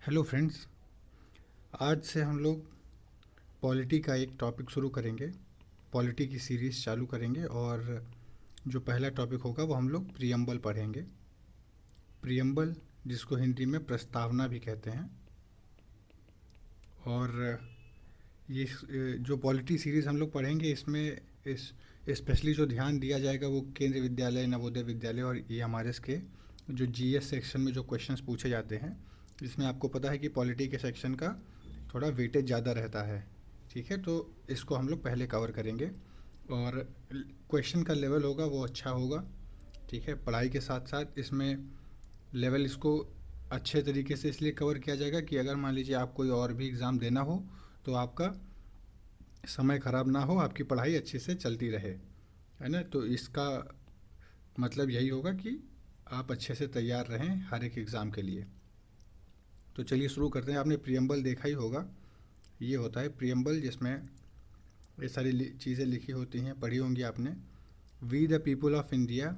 Hello friends. आज से हम लोग पॉलिटी का एक टॉपिक शुरू करेंगे। पॉलिटी की सीरीज़ चालू करेंगे और जो पहला टॉपिक होगा वो हम लोग प्रियम्बल पढ़ेंगे। प्रियम्बल जिसको हिंदी में प्रस्तावना भी कहते हैं। और ये जो पॉलिटी सीरीज़ हम लोग पढ़ेंगे इसमें इस स्पेशली जो ध्यान दिया जाएगा वो केंद्रीय विद्यालय, नवोदय विद्यालय और ये हमारे इसके जो जीएस सेक्शन में जो क्वेश्चंस पूछे जाते हैं, जिसमें आपको पता है कि पॉलिटी के सेक्शन का थोड़ा वेटेज ज़्यादा रहता है। ठीक है, तो इसको हम लोग पहले कवर करेंगे और क्वेश्चन का लेवल होगा वो अच्छा होगा। ठीक है, पढ़ाई के साथ साथ इसमें लेवल इसको अच्छे तरीके से इसलिए कवर किया जाएगा कि अगर मान लीजिए आप कोई और भी एग्ज़ाम देना हो तो आपका समय ख़राब ना हो, आपकी पढ़ाई अच्छे से चलती रहे, है ना। तो इसका मतलब यही होगा कि आप अच्छे से तैयार रहें हर एक एग्ज़ाम के लिए। तो चलिए शुरू करते हैं। आपने प्रियम्बल देखा ही होगा। ये होता है प्रियम्बल, जिसमें ये सारी चीज़ें लिखी होती हैं, पढ़ी होंगी आपने। We the people of India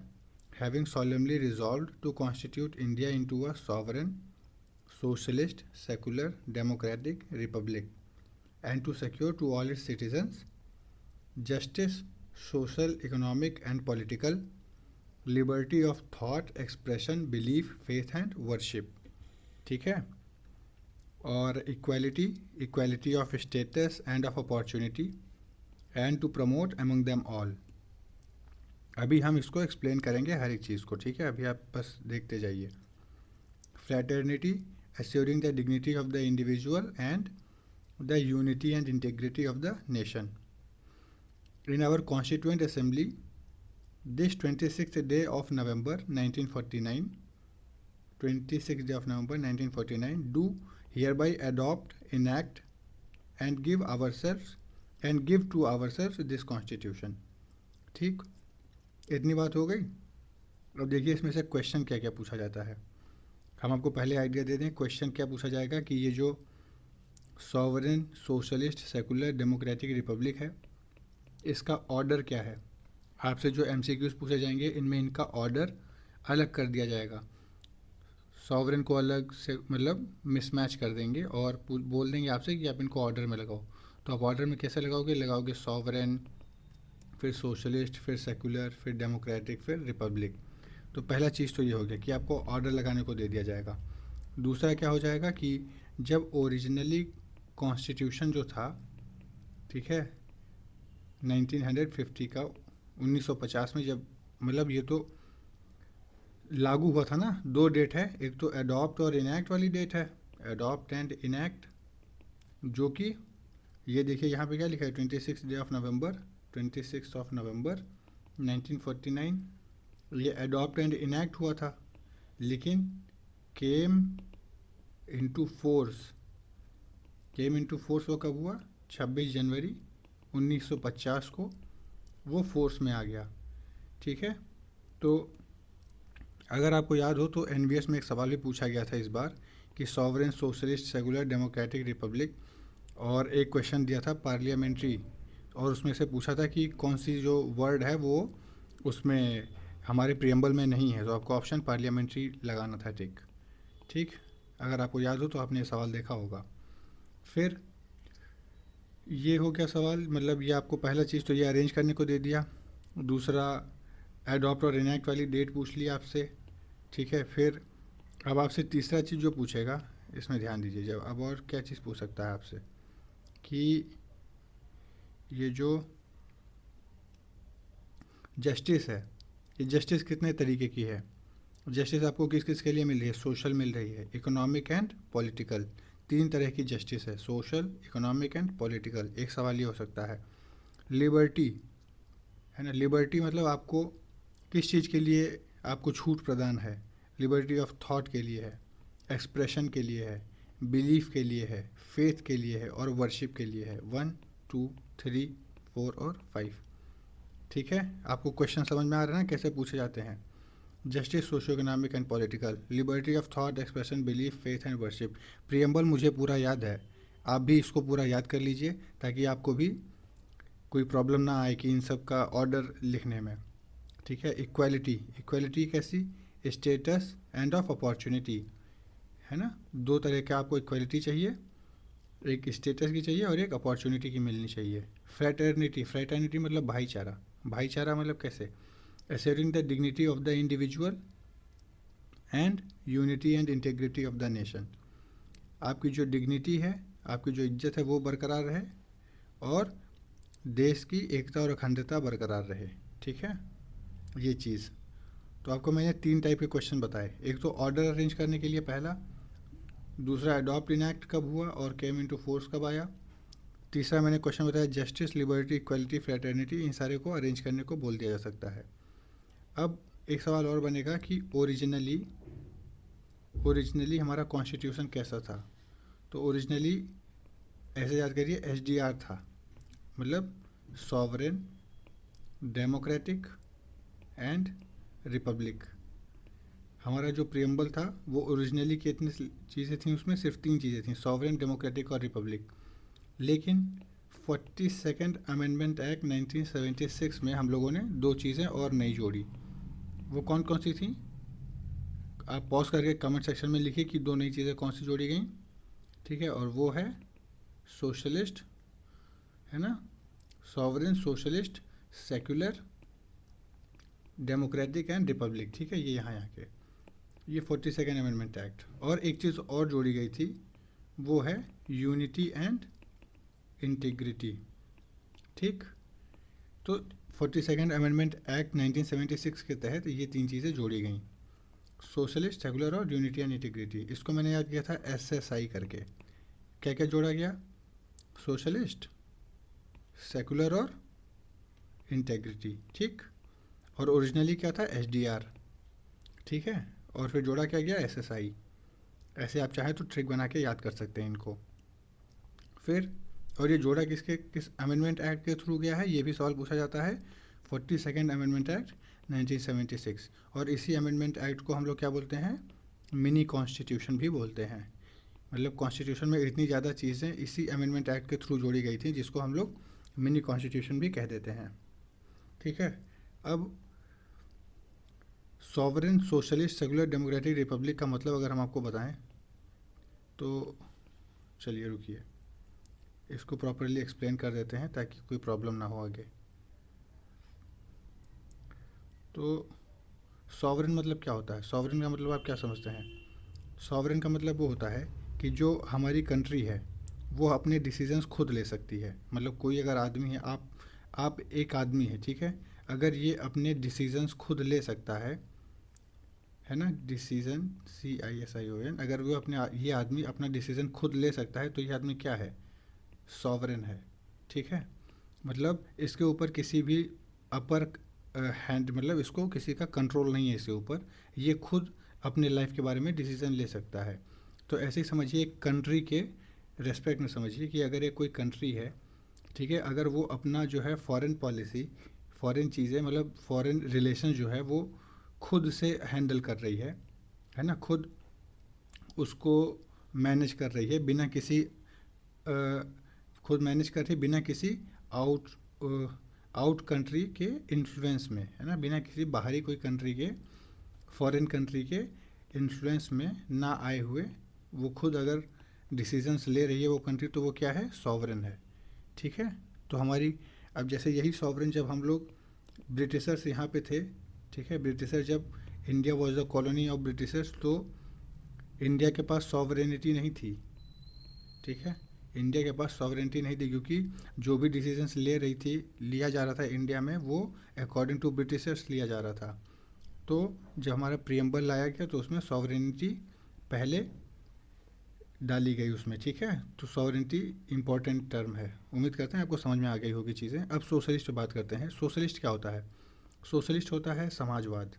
having solemnly resolved to constitute India into a sovereign, socialist, secular, democratic republic, and to secure to all its citizens justice, social, economic, and political liberty of thought, expression, belief, faith, and worship। ठीक है, और equality, equality of status and of opportunity, and to promote among them all. अभी हम इसको explain करेंगे हर एक चीज़ को। ठीक है, अभी आप बस देखते जाइए। Fraternity, assuring the dignity of the individual and the unity and integrity of the nation. In our Constituent Assembly, this 26th day of November 1949, 26th day of November 1949, do hereby adopt, enact, and give to ourselves this Constitution। ठीक, इतनी बात हो गई। अब देखिए इसमें से question क्या क्या पूछा जाता है। हम आपको पहले आइडिया दे दें क्वेश्चन क्या पूछा जाएगा कि ये जो sovereign, socialist, secular, democratic Republic है, इसका ऑर्डर क्या है। आपसे जो एमसीक्यूज पूछे जाएंगे इनमें इनका ऑर्डर अलग कर दिया जाएगा। सॉवरेन को अलग से मतलब मिसमैच कर देंगे और बोल देंगे आपसे कि आप इनको ऑर्डर में लगाओ। तो आप ऑर्डर में कैसे लगाओगे सॉवरेन, फिर सोशलिस्ट, फिर सेकुलर, फिर डेमोक्रेटिक, फिर रिपब्लिक। तो पहला चीज़ तो ये हो गया कि आपको ऑर्डर लगाने को दे दिया जाएगा। दूसरा क्या हो जाएगा कि जब ओरिजिनली कॉन्स्टिट्यूशन जो था, ठीक है, 1950 का, 1950 में जब मतलब ये तो लागू हुआ था ना। दो डेट है, एक तो अडॉप्ट और इनैक्ट वाली डेट है, अडॉप्ट एंड इनैक्ट, जो कि ये देखिए यहाँ पे क्या लिखा है, 26 day of November, 26 of November 1949 ये अडॉप्ट एंड इनैक्ट हुआ था। लेकिन केम इनटू फोर्स वो कब हुआ, 26 जनवरी 1950 को वो फोर्स में आ गया। ठीक है, तो अगर आपको याद हो तो एनवीएस में एक सवाल भी पूछा गया था इस बार कि sovereign, socialist, secular, democratic Republic, और एक क्वेश्चन दिया था पार्लियामेंट्री, और उसमें से पूछा था कि कौन सी जो वर्ड है वो उसमें हमारे प्रियम्बल में नहीं है, तो आपको ऑप्शन पार्लियामेंट्री लगाना था। टिक, ठीक, अगर आपको याद हो तो आपने ये सवाल देखा होगा। फिर ये हो गया सवाल, मतलब ये आपको पहला चीज़ तो ये अरेंज करने को दे दिया। दूसरा एडॉप्ट और इनैक्ट वाली डेट पूछ ली आपसे। ठीक है, फिर अब आपसे तीसरा चीज़ जो पूछेगा इसमें ध्यान दीजिए। जब अब और क्या चीज़ पूछ सकता है आपसे कि ये जो जस्टिस है, ये जस्टिस कितने तरीके की है। जस्टिस आपको किस किस के लिए मिल रही है, सोशल मिल रही है, इकोनॉमिक एंड पॉलिटिकल। तीन तरह की जस्टिस है, सोशल, इकोनॉमिक एंड पॉलिटिकल। एक सवाल ये हो सकता है। लिबर्टी है ना, लिबर्टी मतलब आपको किस चीज़ के लिए आपको छूट प्रदान है। लिबर्टी ऑफ थॉट के लिए है, एक्सप्रेशन के लिए है, बिलीफ के लिए है, फेथ के लिए है, और वर्शिप के लिए है। 1, 2, 3, 4 और 5। ठीक है, आपको क्वेश्चन समझ में आ रहा है ना कैसे पूछे जाते हैं। Justice, socio economic and political, liberty of thought, expression, belief, faith and worship. Preamble मुझे पूरा याद है, आप भी इसको पूरा याद कर लीजिए ताकि आपको भी कोई प्रॉब्लम ना आए कि इन सब का ऑर्डर लिखने में। ठीक है, इक्वालिटी, इक्वालिटी कैसी, स्टेटस एंड ऑफ अपॉर्चुनिटी, है ना। दो तरह का आपको इक्वलिटी चाहिए, एक स्टेटस की चाहिए और एक अपॉर्चुनिटी की मिलनी चाहिए। फ्रेटर्निटी, फ्रेटर्निटी मतलब भाईचारा। भाईचारा मतलब कैसे, assuring the dignity of the individual and unity and integrity of the nation. आपकी जो डिग्निटी है, आपकी जो इज्जत है वो बरकरार रहे और देश की एकता और अखंडता बरकरार रहे, ठीक है, ये चीज़। तो आपको मैंने 3 टाइप के क्वेश्चन बताए, एक तो ऑर्डर अरेंज करने के लिए पहला, दूसरा अडॉप्ट इन एक्ट कब हुआ और केम इनटू फोर्स कब आया, तीसरा मैंने क्वेश्चन बताया जस्टिस, लिबर्टी, इक्वलिटी, फ्रेटर्निटी, इन सारे को अरेंज करने को बोल दिया जा सकता है। अब एक सवाल और बनेगा कि ओरिजिनली हमारा कॉन्स्टिट्यूशन कैसा था। तो ओरिजिनली ऐसे याद करिए, SDR था, मतलब सॉवरेन, डेमोक्रेटिक एंड रिपब्लिक। हमारा जो प्रियम्बल था वो ओरिजिनली कितनी चीज़ें थी, उसमें सिर्फ 3 चीज़ें थी, सॉवरेन, डेमोक्रेटिक और रिपब्लिक। लेकिन 42nd अमेंडमेंट एक्ट 1976 में हम लोगों ने 2 चीज़ें और नई जोड़ी। वो कौन कौन सी थी, आप पॉज करके कमेंट सेक्शन में लिखिए कि 2 नई चीज़ें कौन सी जोड़ी गई, ठीक है। और वो है सोशलिस्ट, है ना, sovereign, socialist, secular, democratic and republic, ठीक है, ये यहाँ के, ये 42nd अमेंडमेंट एक्ट। और एक चीज़ और जोड़ी गई थी, वो है यूनिटी एंड इंटीग्रिटी, ठीक। तो 42nd अमेंडमेंट एक्ट 1976 के तहत ये 3 चीज़ें जोड़ी गई, सोशलिस्ट, सेकुलर और यूनिटी एंड इंटीग्रिटी। इसको मैंने याद किया था SSI करके। क्या क्या जोड़ा गया, सोशलिस्ट, सेकुलर और इंटेग्रिटी, ठीक। और ओरिजिनली क्या था, SDR, ठीक है। और फिर जोड़ा क्या गया, SSI। ऐसे आप चाहें तो ट्रिक बना के याद कर सकते हैं इनको। फिर और ये जोड़ा किस अमेंडमेंट एक्ट के थ्रू गया है, ये भी सवाल पूछा जाता है, 42nd अमेंडमेंट एक्ट 1976। और इसी अमेंडमेंट एक्ट को हम लोग क्या बोलते हैं, मिनी कॉन्स्टिट्यूशन भी बोलते हैं। मतलब कॉन्स्टिट्यूशन में इतनी ज़्यादा चीज़ें इसी अमेंडमेंट एक्ट के थ्रू जोड़ी गई थी, जिसको हम लोग मिनी कॉन्स्टिट्यूशन भी कह देते हैं, ठीक है। अब sovereign, socialist, secular, democratic, Republic का मतलब अगर हम आपको बताएं तो चलिए रुकिए, इसको प्रॉपरली एक्सप्लेन कर देते हैं ताकि कोई प्रॉब्लम ना हो आगे। तो सॉवरेन मतलब क्या होता है, सॉवरेन का मतलब आप क्या समझते हैं। सॉवरेन का मतलब वो होता है कि जो हमारी कंट्री है वो अपने डिसीजंस खुद ले सकती है। मतलब कोई अगर आदमी है, आप एक आदमी है, ठीक है, अगर ये अपने डिसीजंस खुद ले सकता है ना, डिसीजन CISION, अगर वो अपने ये आदमी अपना डिसीजन खुद ले सकता है तो ये आदमी क्या है, सॉवरेन है, ठीक है। मतलब इसके ऊपर किसी भी अपर हैंड, मतलब इसको किसी का कंट्रोल नहीं है इसके ऊपर, ये खुद अपने लाइफ के बारे में डिसीजन ले सकता है। तो ऐसे ही समझिए, एक कंट्री के रेस्पेक्ट में समझिए कि अगर एक कोई कंट्री है, ठीक है, अगर वो अपना जो है फॉरेन पॉलिसी, फॉरेन चीज़ें, मतलब फॉरेन रिलेशन जो है वो खुद से हैंडल कर रही है ना, खुद उसको मैनेज कर रही है बिना किसी खुद मैनेज कर रही है बिना किसी आउट आउट कंट्री के इन्फ्लुएंस में, है ना, बिना किसी बाहरी कोई कंट्री के, फॉरेन कंट्री के इन्फ्लुएंस में ना आए हुए वो खुद अगर डिसीजंस ले रही है वो कंट्री, तो वो क्या है, सॉवरेन है, ठीक है। तो हमारी अब जैसे यही सॉवरेन, जब हम लोग ब्रिटिशर्स यहाँ पे थे, ठीक है, ब्रिटिशर जब India was the colony of Britishers, तो इंडिया के पास सॉवरेनिटी नहीं थी, ठीक है, इंडिया के पास सॉवरेनिटी नहीं थी, क्योंकि जो भी डिसीजंस लिया जा रहा था इंडिया में वो अकॉर्डिंग टू ब्रिटिशर्स लिया जा रहा था। तो जब हमारा प्रियम्बल लाया गया तो उसमें सॉवरेनिटी पहले डाली गई उसमें, ठीक है। तो सॉवरेनिटी इंपॉर्टेंट टर्म है, उम्मीद करते हैं आपको समझ में आ गई होगी चीज़ें। अब सोशलिस्ट पे बात करते हैं। सोशलिस्ट क्या होता है, सोशलिस्ट होता है समाजवाद।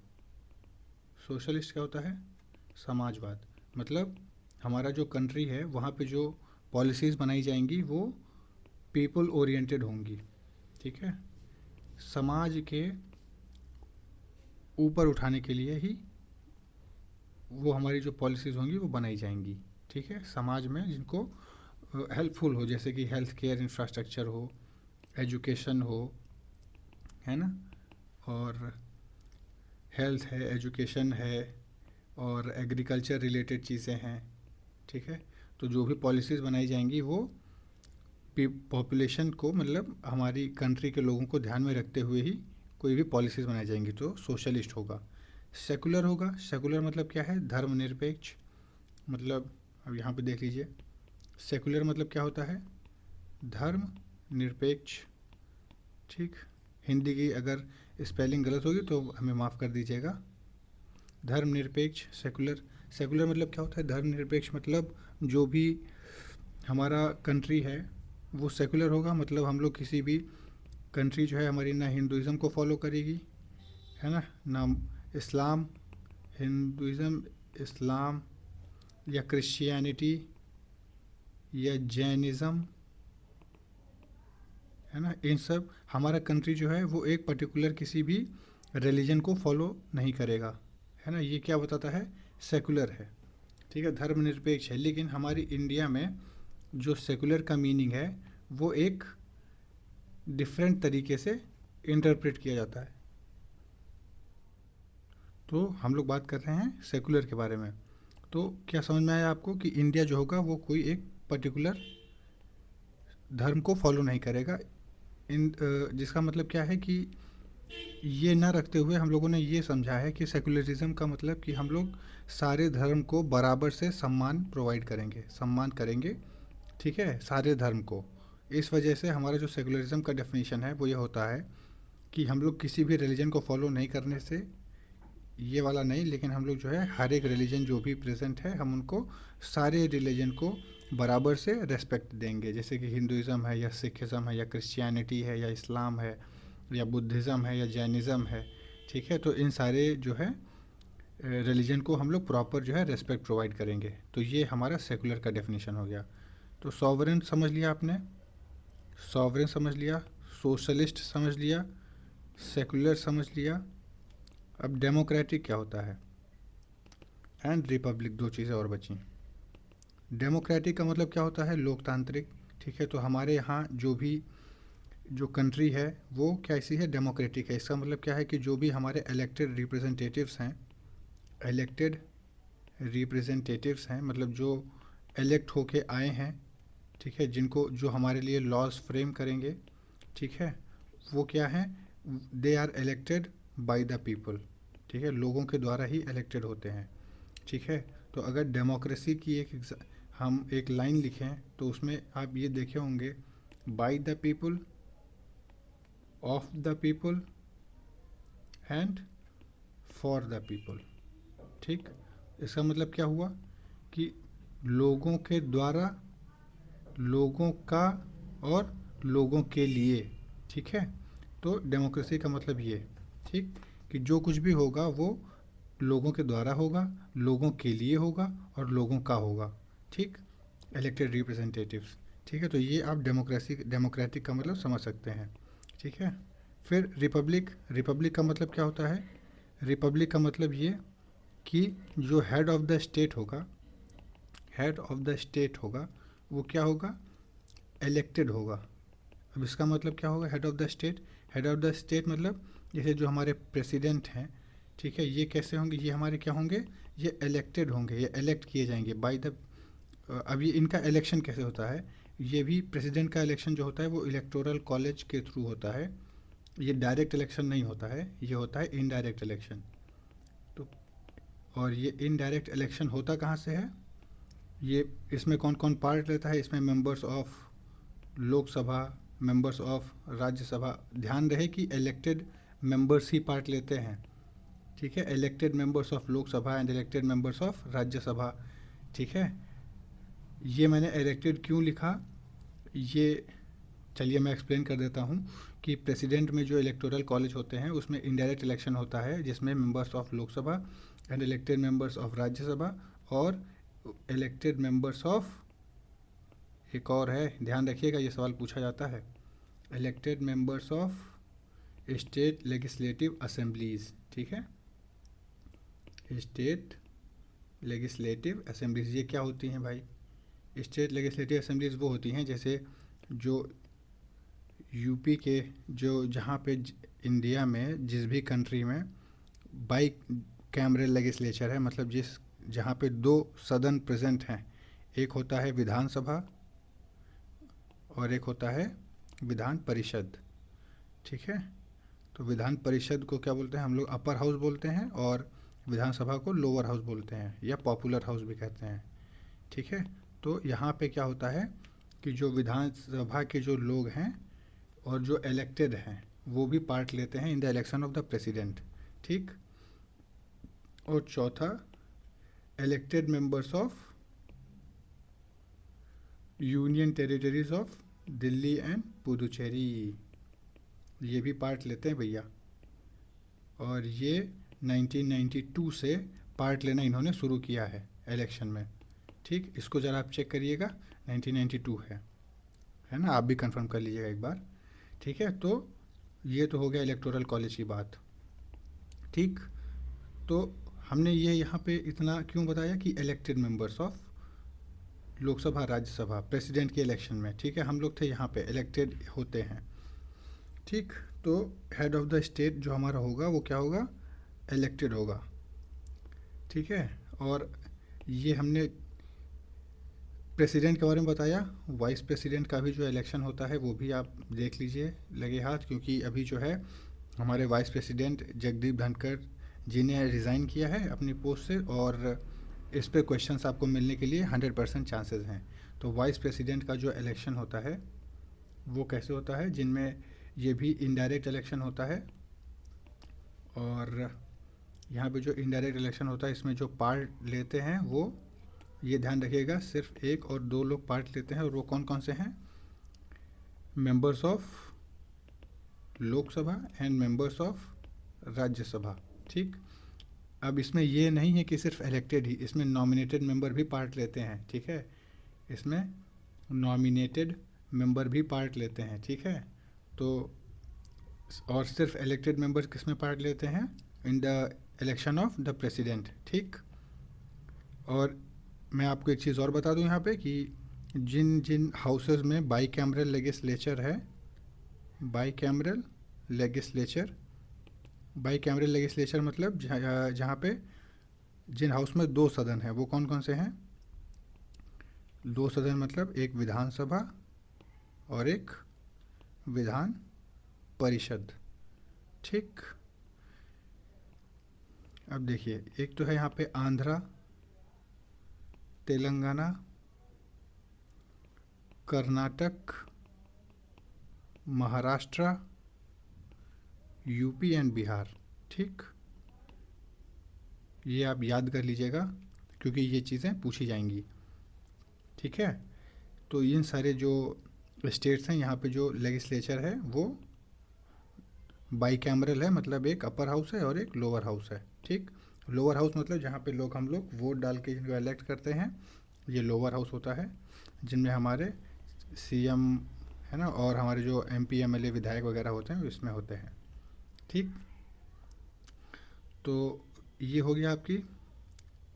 सोशलिस्ट क्या होता है, समाजवाद। मतलब हमारा जो कंट्री है वहाँ पे जो पॉलिसीज़ बनाई जाएंगी वो पीपल ओरिएंटेड होंगी, ठीक है, समाज के ऊपर उठाने के लिए ही वो हमारी जो पॉलिसीज़ होंगी वो बनाई जाएंगी, ठीक है, समाज में जिनको हेल्पफुल हो, जैसे कि हेल्थ केयर इंफ्रास्ट्रक्चर हो, एजुकेशन हो, है ना, और हेल्थ है, एजुकेशन है, और एग्रीकल्चर रिलेटेड चीज़ें हैं, ठीक है। तो जो भी पॉलिसीज़ बनाई जाएंगी वो पॉपुलेशन को, मतलब हमारी कंट्री के लोगों को ध्यान में रखते हुए ही कोई भी पॉलिसीज़ बनाई जाएंगी। तो सोशलिस्ट होगा। सेकुलर होगा। सेकुलर मतलब क्या है? धर्मनिरपेक्ष। मतलब अब यहाँ पे देख लीजिए, सेकुलर मतलब क्या होता है? धर्म निरपेक्ष। ठीक। हिंदी की अगर स्पेलिंग गलत होगी तो हमें माफ़ कर दीजिएगा। धर्मनिरपेक्ष सेकुलर। सेकुलर मतलब क्या होता है? धर्मनिरपेक्ष मतलब जो भी हमारा कंट्री है वो सेकुलर होगा। मतलब हम लोग किसी भी कंट्री जो है हमारी ना हिंदुज़म को फॉलो करेगी, है ना इस्लाम, हिंदुज़म, इस्लाम या क्रिश्चियनिटी या जैनिज़्म, है ना। इन सब हमारा कंट्री जो है वो एक पर्टिकुलर किसी भी रिलीजन को फॉलो नहीं करेगा, है ना। ये क्या बताता है? सेकुलर है। ठीक है, धर्मनिरपेक्ष है। लेकिन हमारी इंडिया में जो सेकुलर का मीनिंग है वो एक डिफरेंट तरीके से इंटरप्रेट किया जाता है। तो हम लोग बात कर रहे हैं सेकुलर के बारे में। तो क्या समझ में आया आपको कि इंडिया जो होगा वो कोई एक पर्टिकुलर धर्म को फॉलो नहीं करेगा। जिसका मतलब क्या है कि ये ना रखते हुए हम लोगों ने ये समझा है कि सेकुलरिज्म का मतलब कि हम लोग सारे धर्म को बराबर से सम्मान प्रोवाइड करेंगे, सम्मान करेंगे। ठीक है, सारे धर्म को। इस वजह से हमारा जो सेकुलरिज्म का डेफिनेशन है वो ये होता है कि हम लोग किसी भी रिलीजन को फॉलो नहीं करने से, ये वाला नहीं, लेकिन हम लोग जो है हर एक रिलीजन जो भी प्रेजेंट है हम उनको, सारे रिलीजन को बराबर से रेस्पेक्ट देंगे। जैसे कि हिंदुज़म है या सिखिज़म है या क्रिश्चियनिटी है या इस्लाम है या बुद्धिज़्म है या जैनिज़्म है। ठीक है, तो इन सारे जो है रिलीजन को हम लोग प्रॉपर जो है रेस्पेक्ट प्रोवाइड करेंगे। तो ये हमारा सेकुलर का डेफिनेशन हो गया। तो सॉवरेन समझ लिया आपने, सॉवरेन समझ लिया, सोशलिस्ट समझ लिया, सेकुलर समझ लिया। अब डेमोक्रेटिक क्या होता है एंड रिपब्लिक, दो चीज़ें और बची। डेमोक्रेटिक का मतलब क्या होता है? लोकतांत्रिक। ठीक है, तो हमारे यहाँ जो भी जो कंट्री है वो कैसी है? डेमोक्रेटिक है। इसका मतलब क्या है कि जो भी हमारे इलेक्टेड रिप्रेजेंटेटिव्स हैं, इलेक्टेड रिप्रेजेंटेटिव्स हैं, मतलब जो इलेक्ट होके आए हैं, ठीक है, जिनको जो हमारे लिए लॉज फ्रेम करेंगे, ठीक है, वो क्या हैं? They are elected by the people. ठीक है, लोगों के द्वारा ही इलेक्टेड होते हैं। ठीक है, तो अगर डेमोक्रेसी की हम एक लाइन लिखें तो उसमें आप ये देखे होंगे, bye the people, of the people and for the people. ठीक, इसका मतलब क्या हुआ कि लोगों के द्वारा, लोगों का और लोगों के लिए। ठीक है, तो डेमोक्रेसी का मतलब ये, ठीक, कि जो कुछ भी होगा वो लोगों के द्वारा होगा, लोगों के लिए होगा और लोगों का होगा। ठीक, इलेक्टेड रिप्रेजेंटेटिव्स। ठीक है, तो ये आप डेमोक्रेसी, डेमोक्रेटिक का मतलब समझ सकते हैं। ठीक है, फिर रिपब्लिक। रिपब्लिक का मतलब क्या होता है? रिपब्लिक का मतलब ये कि जो हेड ऑफ द स्टेट होगा, हेड ऑफ द स्टेट होगा, वो क्या होगा? इलेक्टेड होगा। अब इसका मतलब क्या होगा? Head of the state, head of the state मतलब जैसे जो हमारे प्रेसिडेंट हैं, ठीक है, ये कैसे होंगे? ये हमारे क्या होंगे? ये इलेक्टेड होंगे, ये इलेक्ट किए जाएंगे बाय द। अब ये इनका इलेक्शन कैसे होता है? ये भी प्रेसिडेंट का इलेक्शन जो होता है वो इलेक्टोरल कॉलेज के थ्रू होता है। ये डायरेक्ट इलेक्शन नहीं होता है, ये होता है इनडायरेक्ट इलेक्शन। तो और ये इनडायरेक्ट इलेक्शन होता कहाँ से है? ये इसमें कौन कौन पार्ट लेता है? इसमें members of Lok Sabha, members of Rajya Sabha. ध्यान रहे कि इलेक्टेड मेंबर्स ही पार्ट लेते हैं। ठीक है, elected members of Lok Sabha and elected members of Rajya Sabha. ठीक है, ये मैंने इलेक्टेड क्यों लिखा, ये चलिए मैं एक्सप्लेन कर देता हूँ कि प्रेसिडेंट में जो इलेक्टोरल कॉलेज होते हैं उसमें इनडायरेक्ट इलेक्शन होता है, जिसमें members of Lok Sabha and elected members of Rajya Sabha और इलेक्टेड मेंबर्स ऑफ, एक और है, ध्यान रखिएगा ये सवाल पूछा जाता है, elected members of state legislative assemblies. ठीक है, स्टेट लेजिस्लेटिव असेंबलीज ये क्या होती हैं भाई? स्टेट लेजिस्लेटिव असेंबलीज वो होती हैं जैसे जो यूपी के जो, जहाँ पे इंडिया में जिस भी कंट्री में बाई कैमरल लेजिस्लेचर है, मतलब जिस जहाँ पे दो सदन प्रेजेंट हैं, एक होता है विधानसभा और एक होता है विधान परिषद। ठीक है, तो विधान परिषद को क्या बोलते हैं हम लोग, अपर हाउस बोलते हैं, और विधानसभा को लोअर हाउस बोलते हैं या पॉपुलर हाउस भी कहते हैं। ठीक है, तो यहाँ पे क्या होता है कि जो विधानसभा के जो लोग हैं और जो इलेक्टेड हैं वो भी पार्ट लेते हैं in the election of the president. ठीक, और चौथा, elected members of union territories of Delhi and Puducherry, ये भी पार्ट लेते हैं भैया। और ये 1992 से पार्ट लेना इन्होंने शुरू किया है इलेक्शन में। ठीक, इसको ज़रा आप चेक करिएगा, 1992 है ना, आप भी कंफर्म कर लीजिएगा एक बार। ठीक है, तो ये तो हो गया इलेक्टोरल कॉलेज की बात। ठीक, तो हमने ये यहाँ पे इतना क्यों बताया कि elected members of Lok Sabha Rajya Sabha president के इलेक्शन में, ठीक है, हम लोग थे यहाँ पे इलेक्टेड होते हैं। ठीक, तो हेड ऑफ द स्टेट जो हमारा होगा वो क्या होगा, इलेक्टेड होगा। ठीक है, और ये हमने प्रेसिडेंट के बारे में बताया, वाइस प्रेसिडेंट का भी जो इलेक्शन होता है वो भी आप देख लीजिए लगे हाथ, क्योंकि अभी जो है हमारे वाइस प्रेसिडेंट जगदीप धनखड़ जी ने रिज़ाइन किया है अपनी पोस्ट से, और इस पे क्वेश्चंस आपको मिलने के लिए 100% चांसेस हैं। तो वाइस प्रेसिडेंट का जो इलेक्शन होता है वो कैसे होता है, जिनमें ये भी इनडायरेक्ट इलेक्शन होता है, और यहाँ पे जो इनडायरेक्ट इलेक्शन होता है इसमें जो पार्ट लेते हैं वो, ये ध्यान रखिएगा, सिर्फ 1 और 2 लोग पार्ट लेते हैं, और वो कौन कौन से हैं, members of Lok Sabha and members of Rajya Sabha. ठीक, अब इसमें ये नहीं है कि सिर्फ इलेक्टेड ही, इसमें नॉमिनेटेड मेंबर भी पार्ट लेते हैं। ठीक है, इसमें नॉमिनेटेड मेंबर भी पार्ट लेते हैं। ठीक है, तो और सिर्फ इलेक्टेड मेंबर्स किस में पार्ट लेते हैं, in the election of the president. ठीक, और मैं आपको एक चीज़ और बता दूं यहाँ पे कि जिन जिन हाउसेस में बाई कैमरल लेजिस्लेचर है, बाई कैमरल लेजिस्लेचर मतलब जहाँ पे जिन हाउस में 2 सदन हैं, वो कौन कौन से हैं, 2 सदन मतलब एक विधानसभा और एक विधान परिषद। ठीक, अब देखिए, एक तो है यहाँ पे आंध्रा, तेलंगाना, कर्नाटक, महाराष्ट्र, यूपी एंड बिहार। ठीक, ये आप याद कर लीजिएगा क्योंकि ये चीज़ें पूछी जाएंगी। ठीक है, तो इन सारे जो स्टेट्स हैं यहाँ पे जो लेजिस्लेचर है वो बाई कैमरल है, मतलब एक अपर हाउस है और एक लोअर हाउस है। ठीक, लोअर हाउस मतलब जहाँ पे हम लोग वोट डाल के जिनको इलेक्ट करते हैं, ये लोअर हाउस होता है, जिनमें हमारे सीएम है ना, और हमारे जो एमपी एमएलए विधायक वगैरह होते हैं वो इसमें होते हैं। ठीक, तो ये हो गया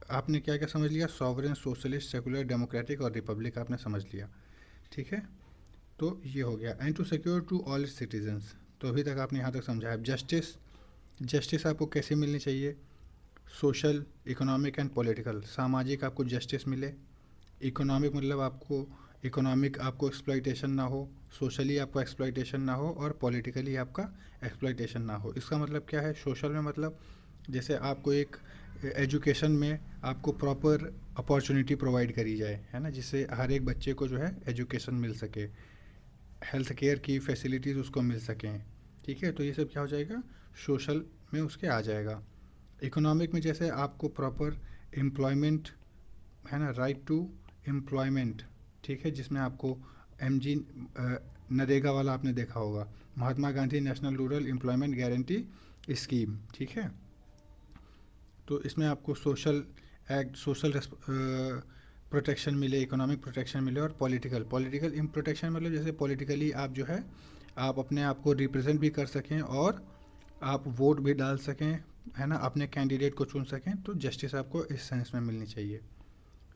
आपने क्या क्या समझ लिया, सॉवरेन, सोशलिस्ट, सेकुलर, डेमोक्रेटिक और रिपब्लिक आपने समझ लिया। ठीक है, तो ये हो गया। And to secure to all its citizens, तो अभी तक आपने यहाँ तक समझा है। जस्टिस आपको कैसे मिलनी चाहिए, सोशल, इकोनॉमिक एंड पॉलिटिकल, सामाजिक आपको जस्टिस मिले, इकोनॉमिक मतलब आपको एक्सप्लॉइटेशन ना हो, सोशली आपको एक्सप्लॉइटेशन ना हो, और पॉलिटिकली आपका एक्सप्लॉइटेशन ना हो। इसका मतलब क्या है, सोशल में मतलब जैसे आपको एक एजुकेशन में आपको प्रॉपर अपॉर्चुनिटी प्रोवाइड करी जाए, है ना, जिससे हर एक बच्चे को जो है एजुकेशन मिल सके, हेल्थ केयर की फैसिलिटीज़ उसको मिल सकें। ठीक है, तो ये सब क्या हो जाएगा, सोशल में उसके आ जाएगा। इकोनॉमिक में जैसे आपको प्रॉपर एम्प्लॉयमेंट, है ना, राइट टू एम्प्लॉयमेंट। ठीक है, जिसमें आपको एमजी नरेगा वाला आपने देखा होगा, Mahatma Gandhi national rural employment guarantee scheme. ठीक है, तो इसमें आपको सोशल प्रोटेक्शन मिले, इकोनॉमिक प्रोटेक्शन मिले, और पॉलिटिकल प्रोटेक्शन मतलब जैसे पॉलिटिकली आप जो है आप अपने आप को रिप्रेजेंट भी कर सकें और आप वोट भी डाल सकें, है ना, अपने कैंडिडेट को चुन सकें। तो जस्टिस आपको इस सेंस में मिलनी चाहिए।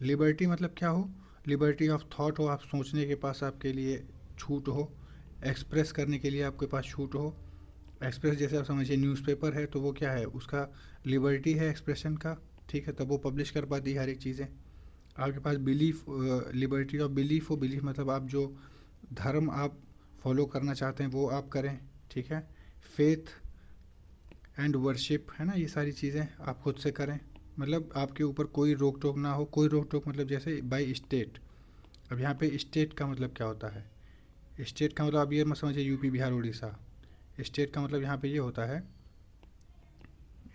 लिबर्टी मतलब क्या हो, लिबर्टी ऑफ थॉट हो, आप सोचने के पास आपके लिए छूट हो, एक्सप्रेस करने के लिए आपके पास छूट हो। एक्सप्रेस जैसे आप समझिए न्यूज़पेपर है तो वो क्या है, उसका लिबर्टी है एक्सप्रेशन का। ठीक है, तब वो पब्लिश कर पाती है हर एक चीज़ें। आपके पास बिलीफ, लिबर्टी ऑफ बिलीफ हो, बिलीफ मतलब आप जो धर्म आप फॉलो करना चाहते हैं वो आप करें, ठीक है। फेथ एंड वर्शिप, है ना, ये सारी चीज़ें आप खुद से करें, मतलब आपके ऊपर कोई रोक टोक ना हो। कोई रोक टोक मतलब जैसे बाई स्टेट। अब यहाँ पे स्टेट का मतलब क्या होता है? स्टेट का मतलब आप ये मत समझिए यूपी बिहार उड़ीसा। स्टेट का मतलब यहाँ पे ये होता है,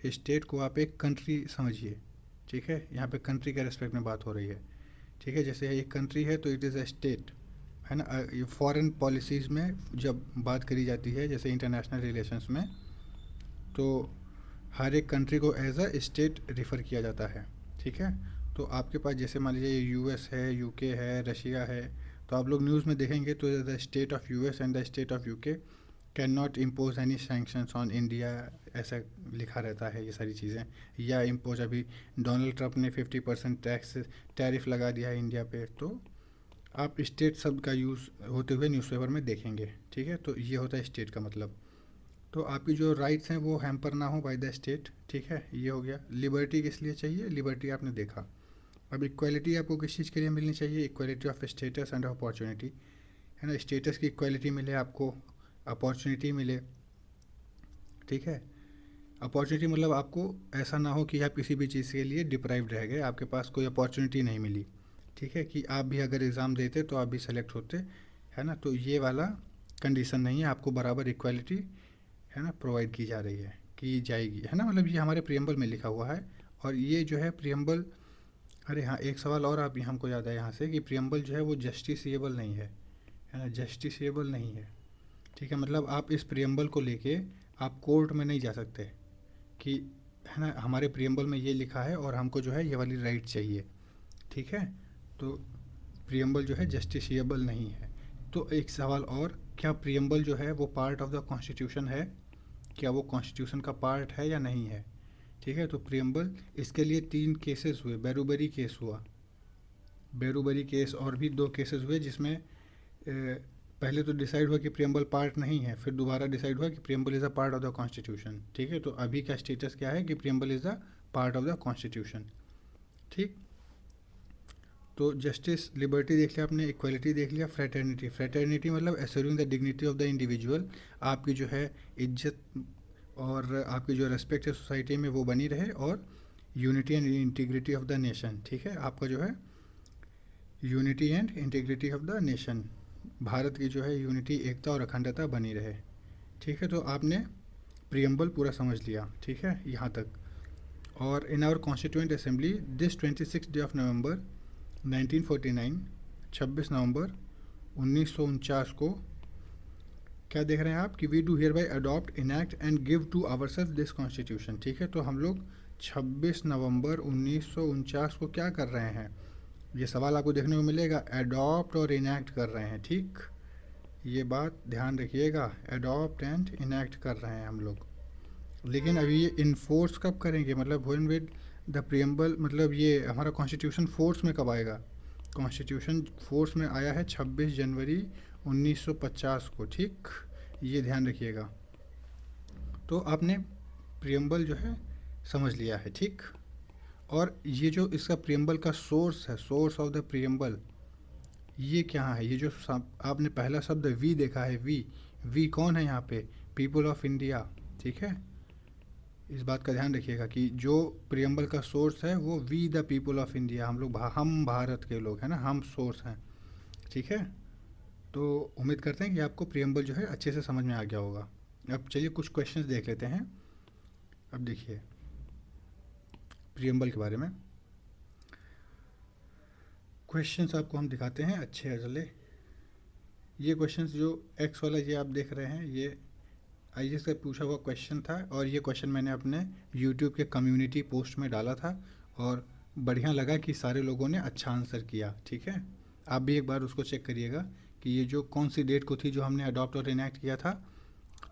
स्टेट को आप एक कंट्री समझिए, ठीक है। यहाँ पे कंट्री के रेस्पेक्ट में बात हो रही है, ठीक है। जैसे एक कंट्री है तो इट इज़ अ स्टेट, है ना। ये फॉरेन पॉलिसीज़ में जब बात करी जाती है, जैसे इंटरनेशनल रिलेशंस में, तो हर एक कंट्री को एज अ स्टेट रिफ़र किया जाता है, ठीक है। तो आपके पास जैसे मान लीजिए यूएस है, यूके है, रशिया है, तो आप लोग न्यूज़ में देखेंगे तो the state of US and the state of UK can not impose any sanctions on India, ऐसा लिखा रहता है ये सारी चीज़ें। या इम्पोज, अभी डोनाल्ड ट्रंप ने 50% टैक्स टैरिफ लगा दिया है इंडिया पे, तो आप स्टेट शब्द का यूज़ होते हुए न्यूज़पेपर में देखेंगे, ठीक है। तो ये होता है स्टेट का मतलब। तो आपकी जो राइट्स हैं वो हैम्पर ना हो बाय द स्टेट, ठीक है। ये हो गया। लिबर्टी किस लिए चाहिए? लिबर्टी आपने देखा। अब इक्वालिटी आपको किस चीज़ के लिए मिलनी चाहिए? Equality of status and opportunity, है ना। स्टेटस की इक्वालिटी मिले आपको, अपॉर्चुनिटी मिले, ठीक है। अपॉर्चुनिटी मतलब आपको ऐसा ना हो कि आप किसी भी चीज़ के लिए डिप्राइव्ड रह गए, आपके पास कोई अपॉर्चुनिटी नहीं मिली, ठीक है, कि आप भी अगर एग्ज़ाम देते तो आप भी सेलेक्ट होते, है ना। तो ये वाला कंडीशन नहीं है, आपको बराबर इक्वालिटी, है ना, प्रोवाइड की जा रही है, की जाएगी, है ना। मतलब ये हमारे प्रियम्बल में लिखा हुआ है। और ये जो है प्रियम्बल, अरे हाँ, एक सवाल और आप हमको याद है यहाँ से कि प्रियम्बल जो है वो जस्टिसएबल नहीं है ना, जस्टिसएबल नहीं है, ठीक है। मतलब आप इस प्रियम्बल को लेके आप कोर्ट में नहीं जा सकते कि, है ना, हमारे प्रियम्बल में ये लिखा है और हमको जो है ये वाली राइट चाहिए, ठीक है। तो प्रियम्बल जो है जस्टिसएबल नहीं है। तो एक सवाल और, क्या प्रियम्बल जो है वो पार्ट ऑफ द कॉन्स्टिट्यूशन है? क्या वो कॉन्स्टिट्यूशन का पार्ट है या नहीं है, ठीक है। तो प्रियम्बल, इसके लिए 3 केसेस हुए। बेरूबरी केस हुआ, बेरूबरी केस, और भी 2 केसेस हुए जिसमें पहले तो डिसाइड हुआ कि प्रियम्बल पार्ट नहीं है, फिर दोबारा डिसाइड हुआ कि preamble is a part of the constitution, ठीक है। तो अभी का स्टेटस क्या है कि preamble is a part of the constitution, ठीक। तो जस्टिस, लिबर्टी देख लिया आपने, इक्वालिटी देख लिया। फ्रेटर्निटी, फ्रेटर्निटी मतलब assuring the dignity of the individual, आपकी जो है इज्जत और आपकी जो रेस्पेक्ट है सोसाइटी में वो बनी रहे। और unity and integrity of the nation, ठीक है। आपका जो है unity and integrity of the nation, Bharat की जो है यूनिटी, एकता और अखंडता बनी रहे, ठीक है। तो आपने प्रियम्बल पूरा समझ लिया, ठीक है, यहाँ तक। और in our constituent assembly this 26 day of November 1949, 26 नवंबर 1949 को क्या देख रहे हैं आप कि we do hereby adopt, enact and give to ourselves this constitution, ठीक है। तो हम लोग 26 नवंबर 1949 को क्या कर रहे हैं? ये सवाल आपको देखने को मिलेगा, अडॉप्ट और इनैक्ट कर रहे हैं, ठीक। ये बात ध्यान रखिएगा, अडॉप्ट एंड इनैक्ट कर रहे हैं हम लोग। लेकिन अभी ये इन्फोर्स कब करेंगे? मतलब व्हेन विद द प्रियम्बल, मतलब ये हमारा कॉन्स्टिट्यूशन फोर्स में कब आएगा? कॉन्स्टिट्यूशन फोर्स में आया है 26 जनवरी 1950 को, ठीक। ये ध्यान रखिएगा। तो आपने प्रियम्बल जो है समझ लिया है, ठीक। और ये जो इसका प्रियम्बल का सोर्स है, सोर्स ऑफ द प्रियम्बल, ये क्या है? ये जो आपने पहला शब्द वी देखा है, वी, वी कौन है यहाँ पे? पीपल ऑफ इंडिया, ठीक है। इस बात का ध्यान रखिएगा कि जो प्रियम्बल का सोर्स है वो we the people of India, हम लोग, हम भारत के लोग, है ना, हम सोर्स हैं, ठीक है। तो उम्मीद करते हैं कि आपको प्रियम्बल जो है अच्छे से समझ में आ गया होगा। अब चलिए कुछ क्वेश्चंस देख लेते हैं। अब देखिए प्रियम्बल के बारे में क्वेश्चंस आपको हम दिखाते हैं अच्छे है। चले, ये क्वेश्चंस जो एक्स वाला ये आप देख रहे हैं, ये आईएएस से पूछा हुआ क्वेश्चन था। और ये क्वेश्चन मैंने अपने यूट्यूब के कम्युनिटी पोस्ट में डाला था और बढ़िया लगा कि सारे लोगों ने अच्छा आंसर किया, ठीक है। आप भी एक बार उसको चेक करिएगा कि ये जो कौन सी डेट को थी जो हमने अडॉप्ट और इनैक्ट किया था।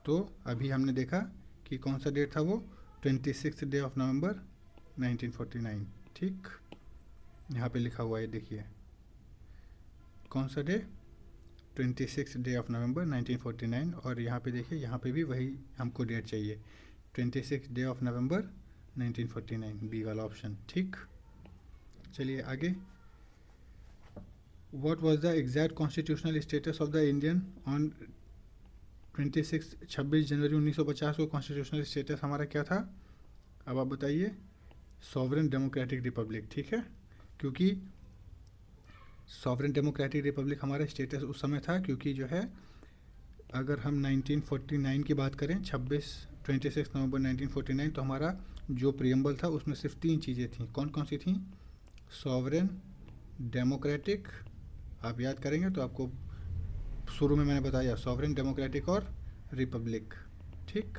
तो अभी हमने देखा कि कौन सा डेट था वो, 26 डे ऑफ नवंबर 1949, ठीक। यहाँ पे लिखा हुआ है, देखिए कौन सा डे, 26 डे ऑफ नवंबर 1949। और यहाँ पे देखिए, यहाँ पे भी वही हमको डेट चाहिए, 26 डे ऑफ नवंबर 1949, बी वाला ऑप्शन, ठीक। चलिए आगे, what was the exact constitutional status of the Indian on 26 जनवरी 1950 को कॉन्स्टिट्यूशनल स्टेटस हमारा क्या था? अब आप बताइए। सॉवरेन डेमोक्रेटिक रिपब्लिक, ठीक है, क्योंकि सॉवरेन डेमोक्रेटिक रिपब्लिक हमारा स्टेटस उस समय था क्योंकि जो है, अगर हम 1949 की बात करें, 26 नवंबर 1949, तो हमारा जो प्रियम्बल था उसमें सिर्फ 3 चीज़ें थी। कौन कौन सी थी? सॉवरेन, डेमोक्रेटिक, आप याद करेंगे तो आपको शुरू में मैंने बताया, सॉवरेन, डेमोक्रेटिक और रिपब्लिक, ठीक।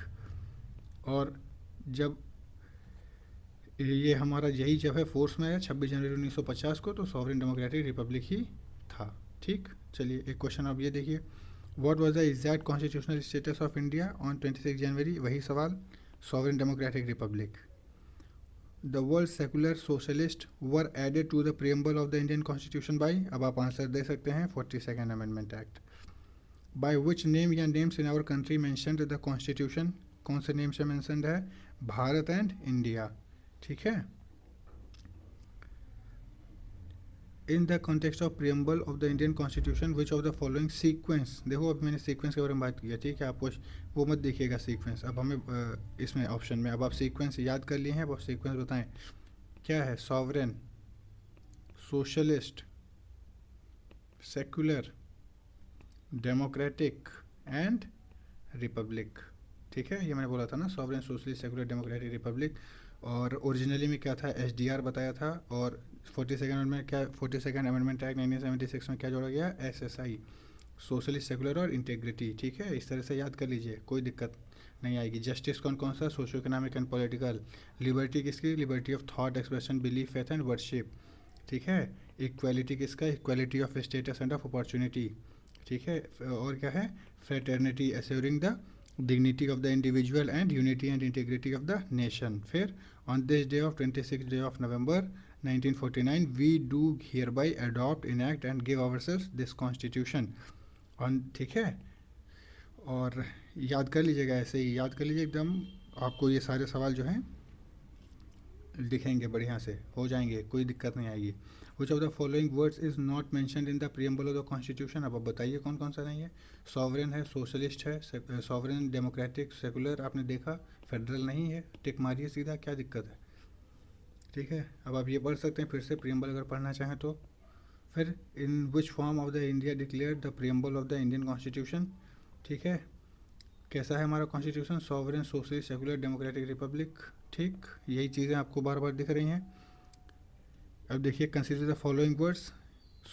और जब ये हमारा यही जब है फोर्स में आया 26 जनवरी 1950 को, तो सॉवरेन डेमोक्रेटिक रिपब्लिक ही था, ठीक। चलिए एक क्वेश्चन आप ये देखिए, what was the exact constitutional status of India on 26 January? वही सवाल, sovereign democratic republic. The world secular socialist were added to the preamble of the Indian constitution by, अब आप आंसर दे सकते हैं, 42nd amendment act. By which name या names in our country mentioned the constitution? कौन से name से mentioned है? भारत एंड इंडिया, ठीक है। In the context of preamble of the Indian constitution which of the following sequence, देखो अब मैंने सीक्वेंस के बारे में बात किया, ठीक है, आपको वो मत देखिएगा सीक्वेंस, अब हमें इसमें ऑप्शन में, अब आप सीक्वेंस याद कर लिए हैं, अब सीक्वेंस बताएं क्या है? Sovereign, socialist, secular, democratic and republic, ठीक है। ये मैंने बोला था ना, sovereign, socialist, secular, democratic, Republic. और ओरिजिनली में क्या था? एसडीआर बताया था, और 42nd अमेंडमेंट क्या, 42nd अमेंडमेंट एक्ट 1976 में क्या जोड़ा गया? एसएसआई, सोशलिस्ट, सेकुलर और इंटेग्रिटी, ठीक है। इस तरह से याद कर लीजिए, कोई दिक्कत नहीं आएगी। जस्टिस कौन कौन सा? Socio economic and political. Liberty किसकी? Liberty of thought, expression, belief, faith and worship, ठीक है। इक्वालिटी किसका? Equality of status and of opportunity, ठीक है। और क्या है? Fraternity, assuring the dignity of the individual and unity and integrity of the nation। फिर on this day of 26th day of November 1949 we do hereby adopt, enact and give ourselves this constitution on, ठीक है। और याद कर लीजिएगा, ऐसे ही याद कर लीजिए एकदम, आपको ये सारे सवाल जो हैं दिखेंगे, बढ़िया से हो जाएंगे, कोई दिक्कत नहीं आएगी। विच of the following words is not mentioned in the preamble of the constitution? अब आप बताइए कौन कौन सा नहीं है? सॉवरेन है, सोशलिस्ट है, सॉवरेन, डेमोक्रेटिक, सेकुलर, आपने देखा, फेडरल नहीं है, टिक मारिए सीधा, क्या दिक्कत है, ठीक है। अब आप ये पढ़ सकते हैं फिर से, प्रियम्बल अगर पढ़ना चाहें तो। फिर in which form of the India declare the preamble of the Indian constitution, ठीक है। कैसा है हमारा constitution? Sovereign, socialist, secular, democratic, republic, ठीक। यही चीज़ें आपको बार बार दिख रही हैं। अब देखिए, consider the following words,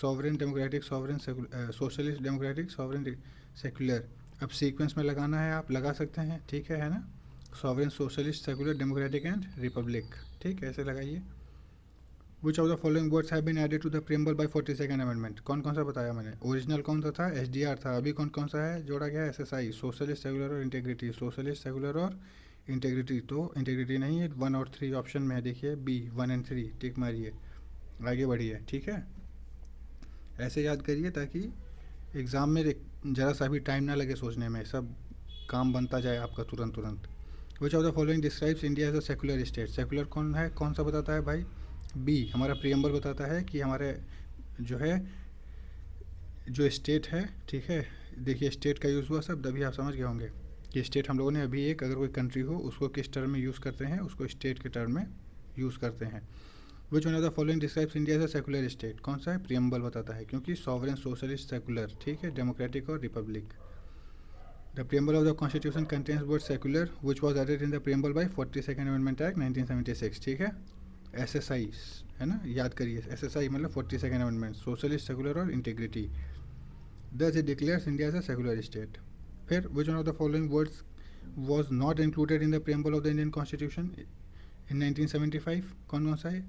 sovereign, democratic, sovereign, socialist, democratic, sovereign, secular. अब सीक्वेंस में लगाना है, आप लगा सकते हैं, ठीक है ना। Sovereign, socialist, secular, democratic and republic, ठीक, ऐसे लगाइए। Which of the following words have been added to the preamble by 42nd amendment? कौन कौन सा बताया मैंने? ओरिजिनल कौन सा था? एसडीआर था। अभी कौन कौन सा है जोड़ा गया? एसएसआई, सोशलिस्ट, सेकुलर और इंटेग्रिटी, सोशलिस्ट, सेकुलर और इंटेग्रिटी। तो इंटेग्रिटी नहीं है, 1 और 3 ऑप्शन में है, देखिए बी, 1 एंड 3, टिक मारिए, आगे बढ़िए, ठीक है। ऐसे याद करिए ताकि एग्ज़ाम में ज़रा सा भी टाइम ना लगे सोचने में, सब काम बनता जाए आपका तुरंत तुरंत। Which of the following describes India as a secular state? Secular कौन है, कौन सा बताता है भाई? बी, हमारा प्रियम्बल बताता है कि हमारे जो है, जो स्टेट है, ठीक है। देखिए स्टेट का यूज़ हुआ सब, तभी आप समझ गए होंगे कि स्टेट हम लोगों ने अभी एक, अगर कोई कंट्री हो उसको किस टर्म में यूज़ करते हैं, उसको स्टेट के टर्म में यूज़ करते हैं। Which one of the following describes India as a secular state? कौन सा है? प्रियम्बल बताता है, क्योंकि सॉवरेन, सोशलिस्ट, सेकुलर, ठीक है, डेमोक्रेटिक और republic. The preamble of the constitution contains word secular which was added in the preamble by 42nd amendment act 1976, ठीक है। एसएसआई है ना, याद करिए, एसएसआई मतलब 42nd अमेंडमेंट, सोशलिस्ट, सेकुलर और integrity. Thus it declares India as a secular state. फिर which one of the following words was not included in the preamble of the Indian constitution in 1975? कौन कौन सा है?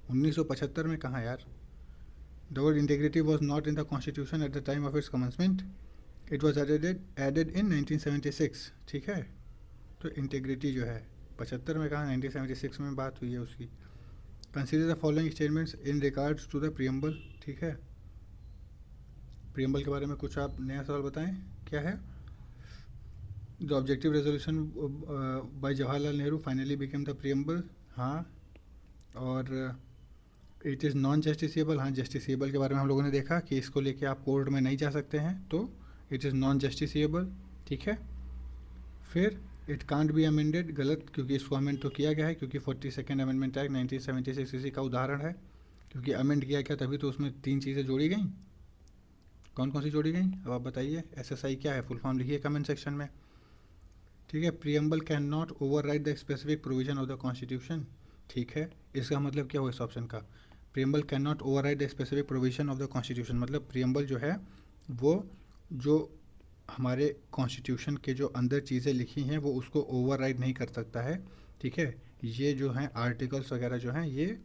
1975 में कहाँ यार? The word integrity was not in the constitution at the time of its commencement, it was added in 1976, ठीक है। तो इंटेग्रिटी जो है 75 में कहाँ, 1976 में बात हुई है उसकी। Consider the following statements in regards to the preamble, ठीक है। प्रियम्बल के बारे में कुछ आप नया सवाल बताएं, क्या है? The objective resolution bye Jawaharlal Nehru finally became the preamble, हाँ। और इट इज़ नॉन जस्टिसेबल, हाँ जस्टिसेबल के बारे में हम लोगों ने देखा कि इसको लेके आप कोर्ट में नहीं जा सकते हैं, तो इट इज़ नॉन जस्टिसेबल, ठीक है। फिर इट कांट बी अमेंडेड, गलत, क्योंकि इसको अमेंड तो किया गया है, क्योंकि 42nd अमेंडमेंट एक्ट 1976 इसी का उदाहरण है, क्योंकि अमेंड किया गया तभी तो उसमें 3 चीज़ें जोड़ी गई। कौन कौन सी जोड़ी गई अब आप बताइए। एसएसआई क्या है, फुल फॉर्म लिखिए कमेंट सेक्शन में, ठीक है। Preamble can not overwrite the specific provision of the constitution, ठीक है। इसका मतलब क्या हुआ इस ऑप्शन का, preamble can not overwrite the specific provision of the constitution, मतलब प्रियम्बल जो है वो जो हमारे कॉन्स्टिट्यूशन के जो अंदर चीज़ें लिखी हैं वो उसको ओवर राइड नहीं कर सकता है, ठीक है। ये जो हैं आर्टिकल्स वगैरह जो हैं ये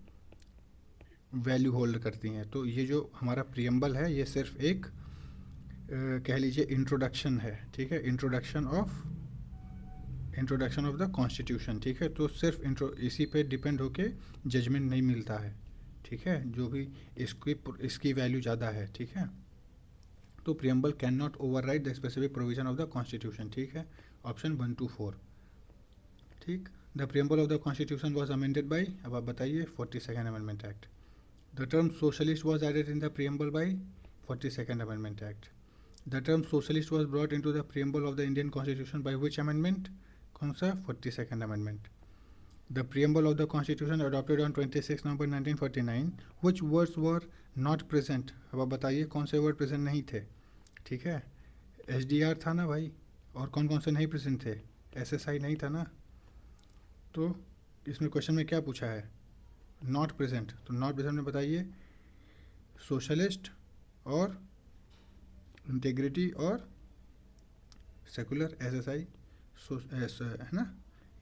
वैल्यू होल्ड करती हैं, तो ये जो हमारा प्रियम्बल है ये सिर्फ एक कह लीजिए इंट्रोडक्शन है, ठीक है। इंट्रोडक्शन ऑफ द कॉन्स्टिट्यूशन, ठीक है। तो सिर्फ इसी पे डिपेंड होके जजमेंट नहीं मिलता है, ठीक है, जो भी इसकी वैल्यू ज़्यादा है, ठीक है। तो preamble can not overwrite the specific provision of the constitution, ठीक है। ऑप्शन 1 to 4, ठीक। The preamble of the constitution was amended by, अब आप बताइए, 42nd amendment act. The term socialist was added in the preamble by 42nd amendment act. The term socialist was brought in to the preamble of the Indian constitution by which amendment, कौन सा, 42nd amendment. The preamble of the constitution adopted on 26 नवंबर 1949, विच words were not present, अब आप बताइए कौन से word present नहीं थे, ठीक है। एसडीआर था ना भाई, और कौन कौन से नहीं प्रेजेंट थे, एसएसआई नहीं था ना। तो इसमें क्वेश्चन में क्या पूछा है, नॉट प्रेजेंट, तो नॉट प्रेजेंट में बताइए सोशलिस्ट और इंटीग्रिटी और सेकुलर, एसएसआई है ना,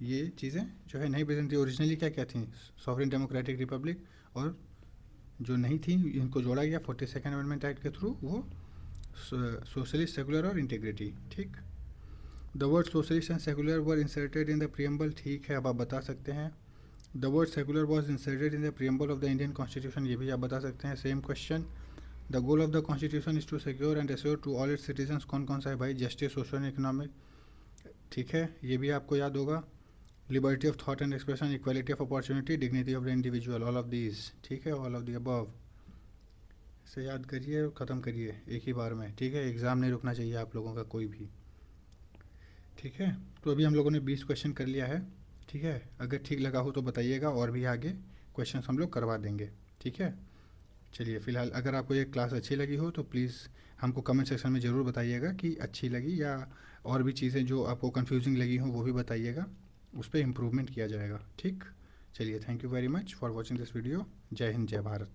ये चीज़ें जो है नहीं प्रेजेंट थी। ओरिजिनली क्या क्या थी, सॉवरेन डेमोक्रेटिक रिपब्लिक, और जो नहीं थी इनको जोड़ा गया 42nd अमेंडमेंट एक्ट के थ्रू, वो सोशलिस्ट, सेकुलर और इंटीग्रिटी, ठीक। The word socialist and secular were inserted in the preamble, ठीक है, अब आप बता सकते हैं। The word secular was inserted in the preamble of the Indian constitution, ये भी आप बता सकते हैं, same question. The goal of the constitution is to secure and assure to all its citizens, कौन कौन सा है भाई, जस्टिस, सोशल एंड इकोनॉमिक, ठीक है, ये भी आपको याद होगा। Liberty of thought and expression, equality of opportunity, dignity of the individual, all of these, ठीक है, ऑल ऑफ द अबव। इसे याद करिए और ख़त्म करिए एक ही बार में, ठीक है। एग्ज़ाम नहीं रुकना चाहिए आप लोगों का कोई भी, ठीक है। तो अभी हम लोगों ने 20 क्वेश्चन कर लिया है, ठीक है। अगर ठीक लगा हो तो बताइएगा, और भी आगे क्वेश्चन हम लोग करवा देंगे, ठीक है। चलिए, फ़िलहाल अगर आपको ये क्लास अच्छी लगी हो तो प्लीज़ हमको कमेंट सेक्शन में ज़रूर बताइएगा कि अच्छी लगी, या और भी चीज़ें जो आपको कंफ्यूजिंग लगी हों वो भी बताइएगा, उस पर इम्प्रूवमेंट किया जाएगा, ठीक। चलिए, thank you very much for watching this video. जय हिंद, जय भारत।